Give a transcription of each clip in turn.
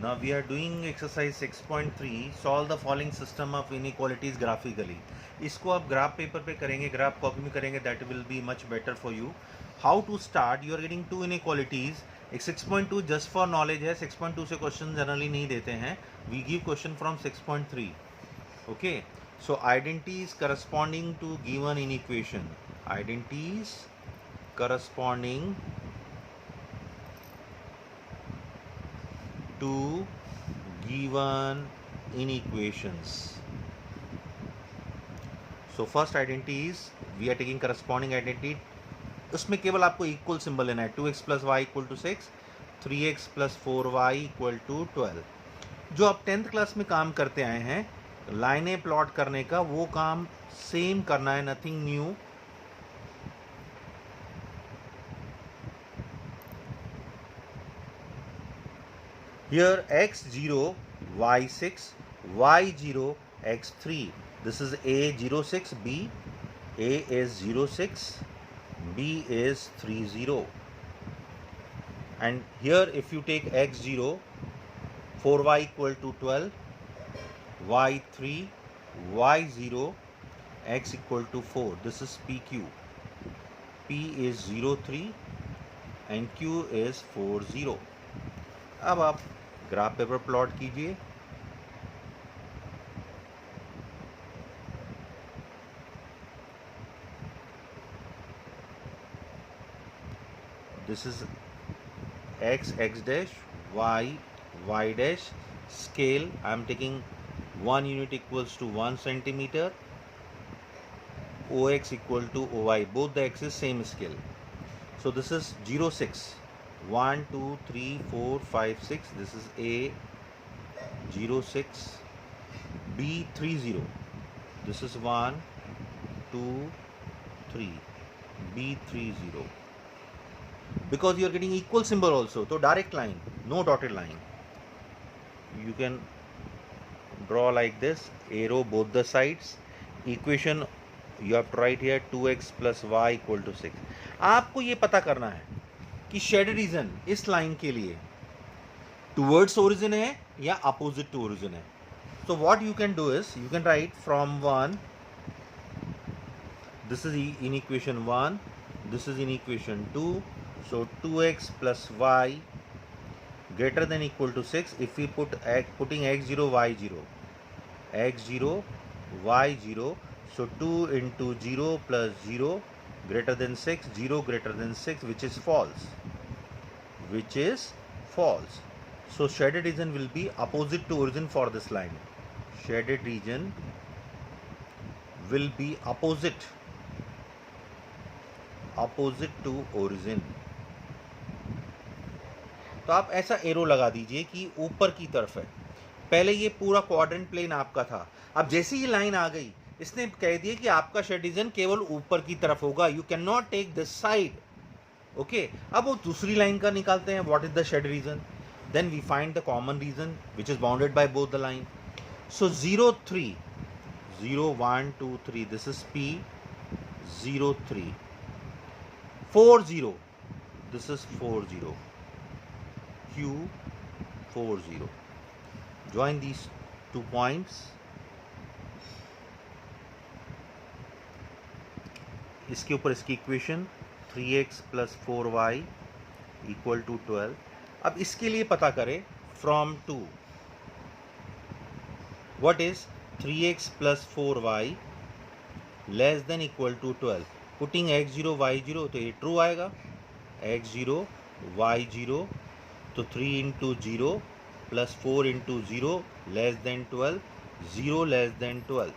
Now we are doing exercise 6.3 solve the following system of inequalities graphically. इसको आप graph paper पे करेंगे, graph copy में करेंगे, that will be much better for you. How to start? You are getting two inequalities. एक 6.2 just for knowledge है, 6.2 से question generally नहीं देते हैं. We give question from 6.3. Okay. So identities corresponding to given inequation. Identities corresponding to given inequations. So first identity is we are taking corresponding identity. उसमें केवल आपको equal symbol लेना है. 2x plus y equal to 6, 3x plus 4y equal to 12. जो आप 10th class में काम करते आए हैं लाइनें प्लॉट करने का, वो काम सेम करना है, nothing new. Here x0, y6, y0, x3. This is A06, B. A is 06, B is 30. And here if you take x0, 4y equal to 12, y3, y0, x equal to 4. This is PQ. P is 03 and Q is 40. अब आप graph paper plot कीजिए. This is x x dash, y y dash. Scale I am taking 1 unit equals to 1 centimeter. OX equal to OY. Both the x's same scale. So this is 06. 1 2 3 4 5 6. This is A 06, B 30. This is 1 2 3, B 30. Because you are getting equal symbol also, so direct line, no dotted line. You can draw like this, arrow both the sides. Equation you have to write here 2x plus y equal to 6. आपको ये पता करना है कि shade reason इस line के लिए towards origin है या अपोजिट टू ओरिजिन है. So what you can do is you can write from 1. This is in equation 1, this is in equation 2. So 2x plus y greater than equal to 6 if we putting x0 y0, x0 y0. So 2 into 0 plus 0 greater than 6, 0 greater than 6, which is false, which is false. So shaded region will be opposite to origin for this line. Shaded region will be opposite to origin. तो आप ऐसा arrow लगा दीजिए कि ऊपर की तरफ है. पहले ये पूरा क्वाड्रेंट प्लेन आपका था. अब जैसे ये लाइन आ गई इसने कह दिया कि आपका शेड रीजन केवल ऊपर की तरफ होगा. You can not take this side. Okay. अब वो दूसरी लाइन का निकालते हैं. What is the shade region? Then we find the common region which is bounded by both the line. So 0 3, 0 1 2 3. This is P 0 3. 4 0. This is 4 0. Q 4 0. Join these 2 points. इसके ऊपर इसकी equation 3x plus 4y equal to 12. अब इसके लिए पता करें from 2. What is 3x plus 4y less than equal to 12? Putting x0 y0 तो ये ट्रू आएगा. x0 y0 तो 3 into 0 plus 4 into 0 less than 12, 0 less than 12,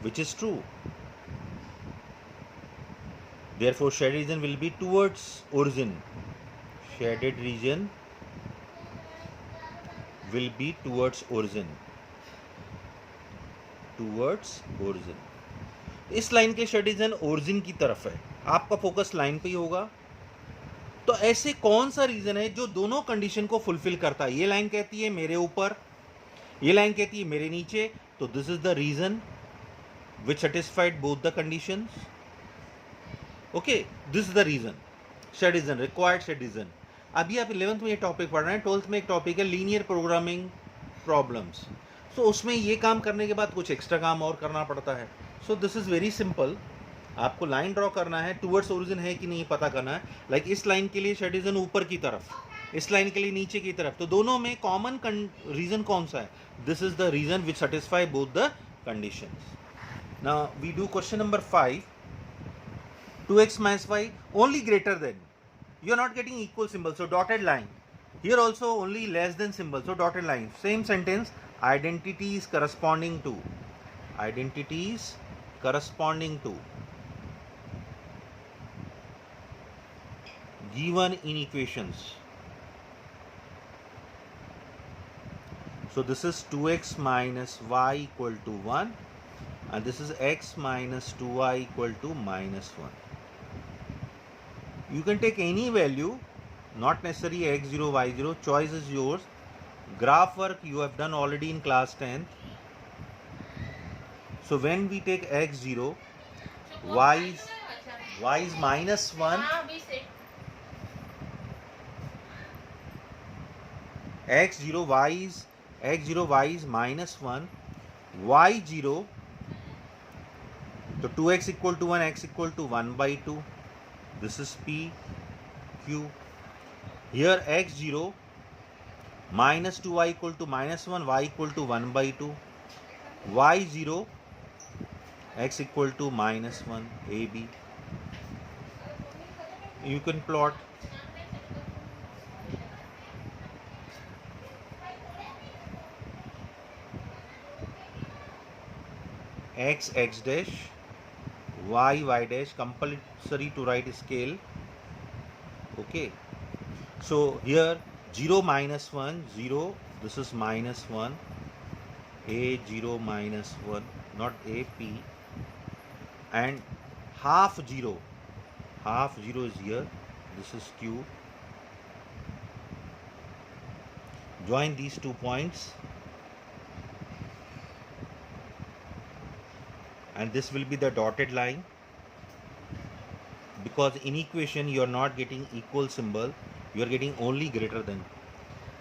which is true. Therefore shaded region will be towards origin. Shaded region will be towards origin. Towards origin. इस line के shade reason origin की तरफ है. आपका focus line पे ही होगा. तो ऐसे कौन सा रीजन है जो दोनों कंडीशन को फुलफिल करता है? ये लाइन कहती है मेरे ऊपर, ये लाइन कहती है मेरे नीचे. तो this is the region which satisfied both the conditions. Okay, this is the region. Shade region, required shade region. अभी आप 11th में ये टॉपिक पढ़ रहे हैं, 12th में एक टॉपिक है लीनियर प्रोग्रामिंग प्रॉब्लम्स। सो उसमें ये काम करने के बाद कुछ एक्स्ट्रा काम और करना पड़ता है। So this is very simple, आपको लाइन ड्रॉ करना है, टूवर्ड्स ओरिजिन है कि नहीं पता करना है। लाइक इस लाइन के लिए शेडिजन ऊपर की तरफ, इस लाइन के लिए नीचे की तरफ, तो दोनों में कॉमन रीजन कौन सा है? This is the region which satisfy both the conditions. Now we do question number 5, 2x minus y only greater than, you are not getting equal symbol, so dotted line. Here also only less than symbol, so dotted line. Same sentence, identities corresponding to, identities corresponding to given in equations. So this is 2x minus y equal to 1 and this is x minus 2y equal to minus 1. You can take any value, not necessary x0, y0, choice is yours. Graph work you have done already in class 10th. So when we take x0, y is minus 1, x0 y is minus 1, y0, so 2x equal to 1, x equal to 1 by 2. This is P, Q. Here x0 minus 2y equal to minus 1, y equal to 1 by 2. y0 x equal to minus 1, AB. You can plot. X dash, y dash, compulsory to write scale. Okay, so here 0 minus 1, 0, this is minus 1, a0 minus 1, not a, p, and half 0 is here, this is q. Join these 2 points and this will be the dotted line, because in equation you are not getting equal symbol, you are getting only greater than.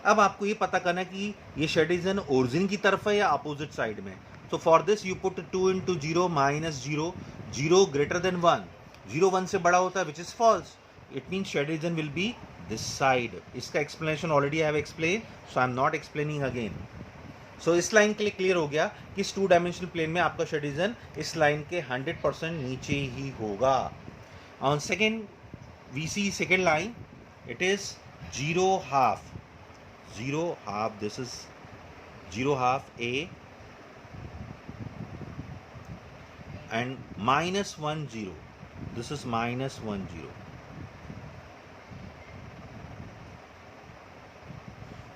अब आपको ये पता करना है कि ये शेडिजन origin की तरफ है या अपोजिट साइड में। So for this you put 2 into 0 minus 0, 0 greater than 1, 0 1 से बड़ा होता है, which is false, it mean shaded region will be this side. इसका explanation already I have explain, so I am not explaining again. So इस line के लिए clear हो गया कि इस 2 डायमेंशनल प्लेन में आपका शेडिजन इस लाइन के 100% नीचे ही होगा। On second we see second line, it is 0 half, this is 0 half a and minus 1 0, this is minus 1 0.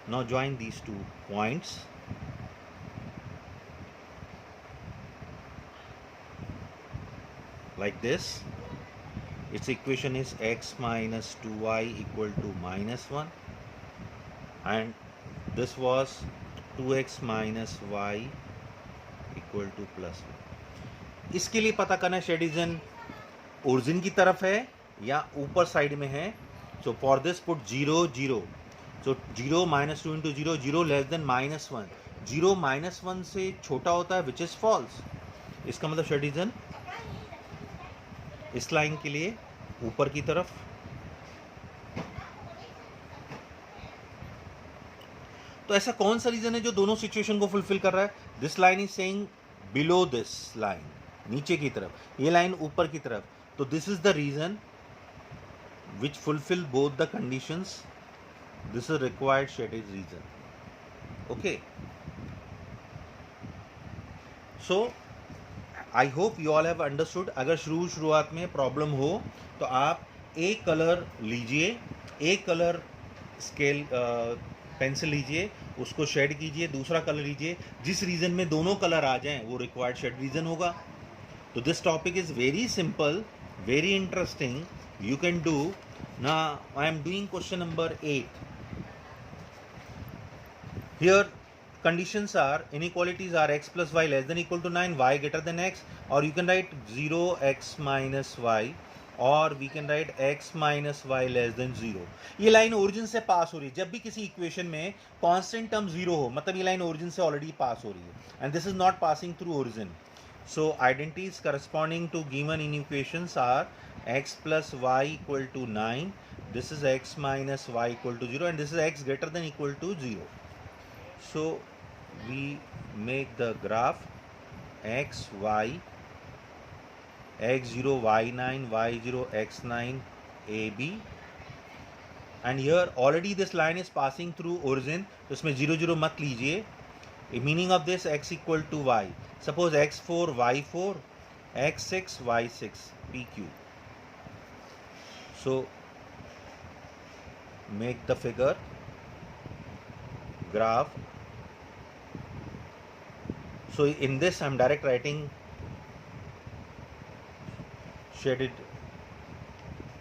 Now join these 2 points. Like this, its equation is x minus 2y equal to minus 1 and this was 2x minus y equal to plus 1. इसके लिए पता करना है शेडिजन origin की तरफ है या ऊपर साइड में है। So for this put 0 0, so 0 minus 2 into 0, 0 less than minus 1, 0 minus 1 से छोटा होता है, विच इज फॉल्स। इसका मतलब शेडिजन इस लाइन के लिए ऊपर की तरफ। तो ऐसा कौन सा रीजन है जो दोनों सिचुएशन को फुलफिल कर रहा है? This line is saying below this line, नीचे की तरफ, ये लाइन ऊपर की तरफ। तो this is the region which fulfil both the conditions, this is required shaded region. Okay, so I hope you all have understood. अगर शुरुआत में प्रॉब्लम हो तो आप एक कलर लीजिए, एक कलर स्केल पेंसिल लीजिए, उसको शेड कीजिए, दूसरा कलर लीजिए, जिस रीजन में दोनों कलर आ जाएं वो रिक्वायर्ड शेड रीजन होगा। तो this topic is very simple, very interesting, you can do. Now I am doing question number 8। Here conditions are, inequalities are x plus y less than equal to 9, y greater than x, or you can write 0x minus y और we can write x minus y less than 0. ये line origin से पास हो रही है. जब भी किसी equation में कांस्टेंट टर्म 0 हो, मतलब ये लाइन ओरिजिन से ऑलरेडी पास हो रही है, and this is not passing through origin. So identities corresponding to given in equations are x plus y equal to 9, this is x minus y equal to 0, and this is x greater than equal to 0. So we make the graph x y x0 y9 y0 x9 ab, and here already this line is passing through origin, तो इसमें 0 0 मत लीजिए. Meaning of this x equal to y, suppose x4 y4 x6 y6 pq. So make the figure graph. So in this I'm direct writing shaded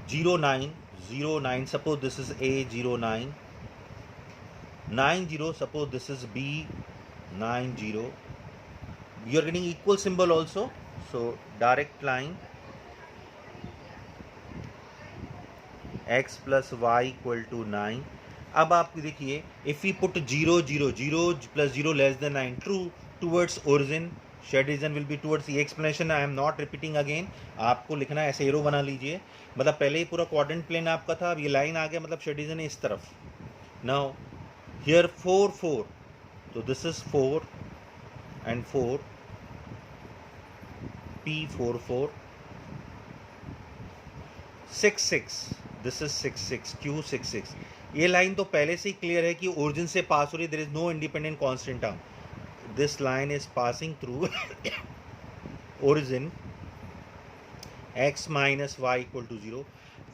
0 9 0 9, suppose this is a 0 9 9 0, suppose this is b 9 0. You are getting equal symbol also, so direct line x plus y equal to 9. अब आप देखिए, if we put 0 0 0 plus 0 less than 9, true towards origin, shared region will be towards. ये explanation I am not repeating again. आपको लिखना है ऐसे arrow बना लीजिए, मतलब पहले ही पूरा क्वाड्रेंट प्लेन आपका था, अब ये लाइन आ गया, मतलब शेड रीजन है इस तरफ. नाउ हियर 4 4, तो this is 4 and 4 p4 4 6 6, this is 6 6 q 6 6. ये लाइन तो पहले से ही क्लियर है कि ओरिजिन से पास हो रही है. There is no independent constant term. This line is passing through origin x minus y equal to 0.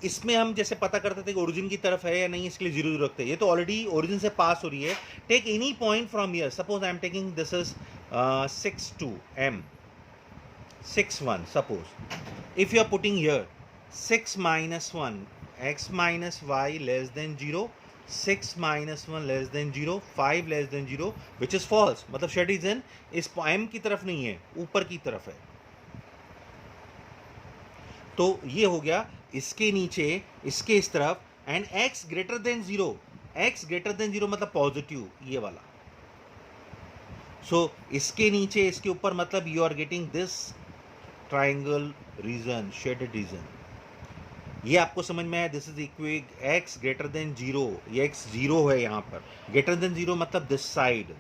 इसमें हम जैसे पता करते थे कि ओरिजिन की तरफ है या नहीं, इसके लिए 0 0 रखते हैं. ये तो ऑलरेडी ओरिजिन से पास हो रही है. Take any point from here, suppose I am taking this is 6 2 m 6 1. Suppose if you are putting here 6 minus 1 x minus y less than 0, 6 minus 1 less than 0, 5 less than 0, which is false. मतलब shade reason इस m की तरफ नहीं है, ऊपर की तरफ है. तो ये हो गया इसके नीचे, इसके इस तरफ, and x greater than 0. x greater than 0 मतलब पॉजिटिव, ये वाला. सो इसके नीचे इसके ऊपर, मतलब you are getting this triangle region, shaded region. ये आपको समझ में आया. This is equate x greater than 0. ये x 0 है यहाँ पर. ग्रेटर देन 0 मतलब this side,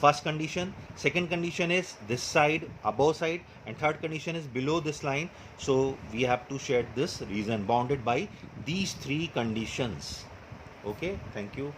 first condition. Second condition is this side, above side, and third condition is below this line. So we have to shade this region bounded by these 3 conditions. Okay, thank you.